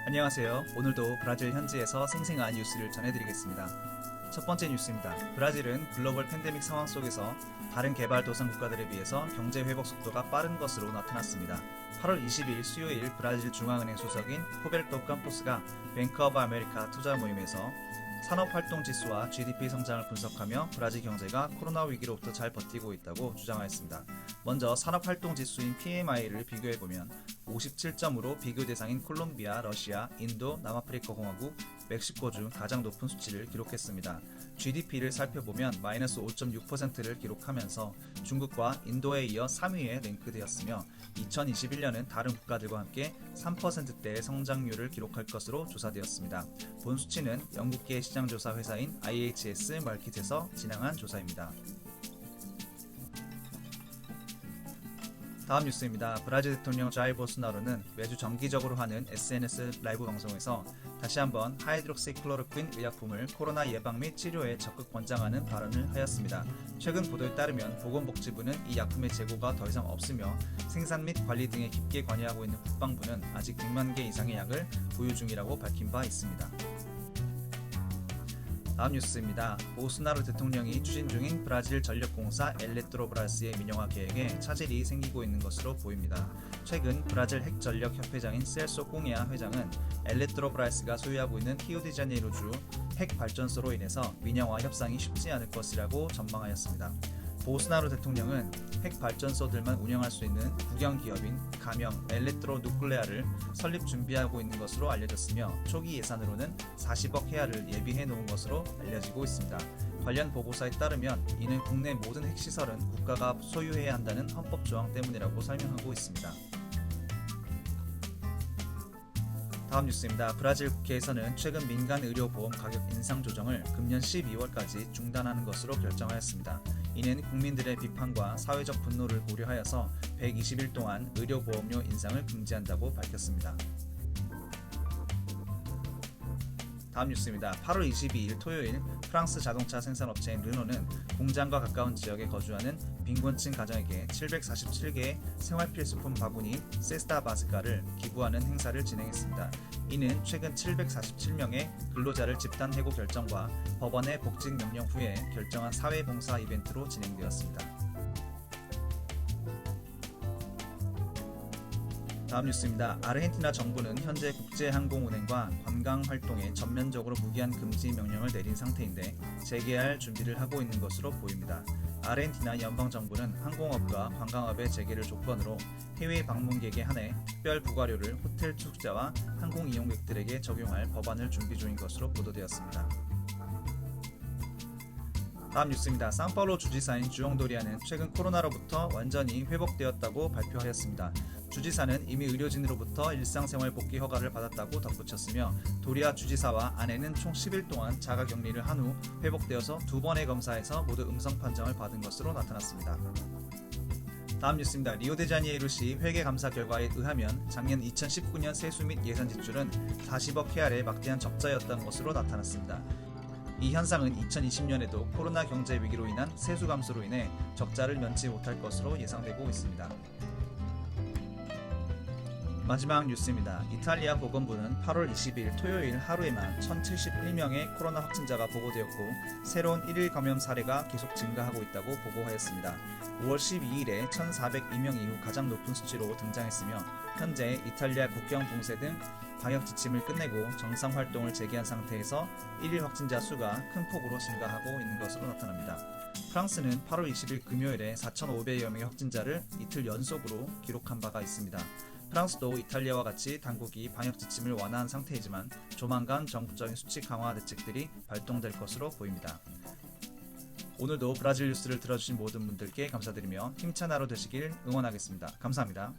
안녕하세요. 오늘도 브라질 현지에서 생생한 뉴스를 전해드리겠습니다. 첫 번째 뉴스입니다. 브라질은 글로벌 팬데믹 상황 속에서 다른 개발도상 국가들에 비해서 경제 회복 속도가 빠른 것으로 나타났습니다. 8월 20일 수요일 브라질 중앙은행 수석인 호베르토 캄포스가 뱅크 오브 아메리카 투자 모임에서 산업활동지수와 GDP 성장을 분석하며 브라질 경제가 코로나 위기로부터 잘 버티고 있다고 주장하였습니다. 먼저 산업활동지수인 PMI를 비교해보면 57점으로 비교 대상인 콜롬비아, 러시아, 인도, 남아프리카 공화국, 멕시코 중 가장 높은 수치를 기록했습니다. GDP를 살펴보면 마이너스 5.6%를 기록하면서 중국과 인도에 이어 3위에 랭크되었으며 2021년은 다른 국가들과 함께 3%대의 성장률을 기록할 것으로 조사되었습니다. 본 수치는 영국계 시장조사 회사인 IHS 마켓에서 진행한 조사입니다. 다음 뉴스입니다. 브라질 대통령 자일 보스나로는 매주 정기적으로 하는 SNS 라이브 방송에서 다시 한번 하이드록시클로로퀸 의약품을 코로나 예방 및 치료에 적극 권장하는 발언을 하였습니다. 최근 보도에 따르면 보건복지부는 이 약품의 재고가 더 이상 없으며 생산 및 관리 등에 깊게 관여하고 있는 국방부는 아직 100만 개 이상의 약을 보유 중이라고 밝힌 바 있습니다. 다음 뉴스입니다. 보스나로 대통령이 추진 중인 브라질 전력공사 엘레트로브라스의 민영화 계획에 차질이 생기고 있는 것으로 보입니다. 최근 브라질 핵전력협회장인 셀소 꽁야 회장은 엘레트로브라스가 소유하고 있는 히오데자네이루주 핵발전소로 인해서 민영화 협상이 쉽지 않을 것이라고 전망하였습니다. 보스나로 대통령은 핵발전소들만 운영할 수 있는 국영기업인 가명 엘레트로 누클레아를 설립 준비하고 있는 것으로 알려졌으며 초기 예산으로는 40억 헤아를 예비해 놓은 것으로 알려지고 있습니다. 관련 보고서에 따르면 이는 국내 모든 핵시설은 국가가 소유해야 한다는 헌법 조항 때문이라고 설명하고 있습니다. 다음 뉴스입니다. 브라질 국회에서는 최근 민간 의료보험 가격 인상 조정을 금년 12월까지 중단하는 것으로 결정하였습니다. 이는 국민들의 비판과 사회적 분노를 고려하여서 120일 동안 의료보험료 인상을 금지한다고 밝혔습니다. 다음 뉴스입니다. 8월 22일 토요일 프랑스 자동차 생산업체인 르노는 공장과 가까운 지역에 거주하는 빈곤층 가정에게 747개의 생활필수품 바구니 세스타 바스카를 기부하는 행사를 진행했습니다. 이는 최근 747명의 근로자를 집단 해고 결정과 법원의 복직 명령 후에 결정한 사회봉사 이벤트로 진행되었습니다. 다음 뉴스입니다. 아르헨티나 정부는 현재 국제항공운행과 관광활동에 전면적으로 무기한 금지 명령을 내린 상태인데 재개할 준비를 하고 있는 것으로 보입니다. 아르헨티나 연방정부는 항공업과 관광업의 재개를 조건으로 해외 방문객에 한해 특별 부가료를 호텔 투숙자와 항공 이용객들에게 적용할 법안을 준비 중인 것으로 보도되었습니다. 다음 뉴스입니다. 상파울루 주지사인 주용 도리아는 최근 코로나로부터 완전히 회복되었다고 발표하였습니다. 주지사는 이미 의료진으로부터 일상생활 복귀 허가를 받았다고 덧붙였으며 도리아 주지사와 아내는 총 10일 동안 자가격리를 한 후 회복되어서 2번의 검사에서 모두 음성 판정을 받은 것으로 나타났습니다. 다음 뉴스입니다. 리오데자니에이루시 회계감사 결과에 의하면 작년 2019년 세수 및 예산 지출은 40억 헤알의 막대한 적자였던 것으로 나타났습니다. 이 현상은 2020년에도 코로나 경제 위기로 인한 세수 감소로 인해 적자를 면치 못할 것으로 예상되고 있습니다. 마지막 뉴스입니다. 이탈리아 보건부는 8월 20일 토요일 하루에만 1071명의 코로나 확진자가 보고되었고 새로운 1일 감염 사례가 계속 증가하고 있다고 보고하였습니다. 5월 12일에 1402명 이후 가장 높은 수치로 등장했으며 현재 이탈리아 국경 봉쇄 등 방역 지침을 끝내고 정상 활동을 재개한 상태에서 1일 확진자 수가 큰 폭으로 증가하고 있는 것으로 나타납니다. 프랑스는 8월 20일 금요일에 4,500여 명의 확진자를 이틀 연속으로 기록한 바가 있습니다. 프랑스도 이탈리아와 같이 당국이 방역 지침을 완화한 상태이지만 조만간 전국적인 수치 강화 대책들이 발동될 것으로 보입니다. 오늘도 브라질 뉴스를 들어주신 모든 분들께 감사드리며 힘찬 하루 되시길 응원하겠습니다. 감사합니다.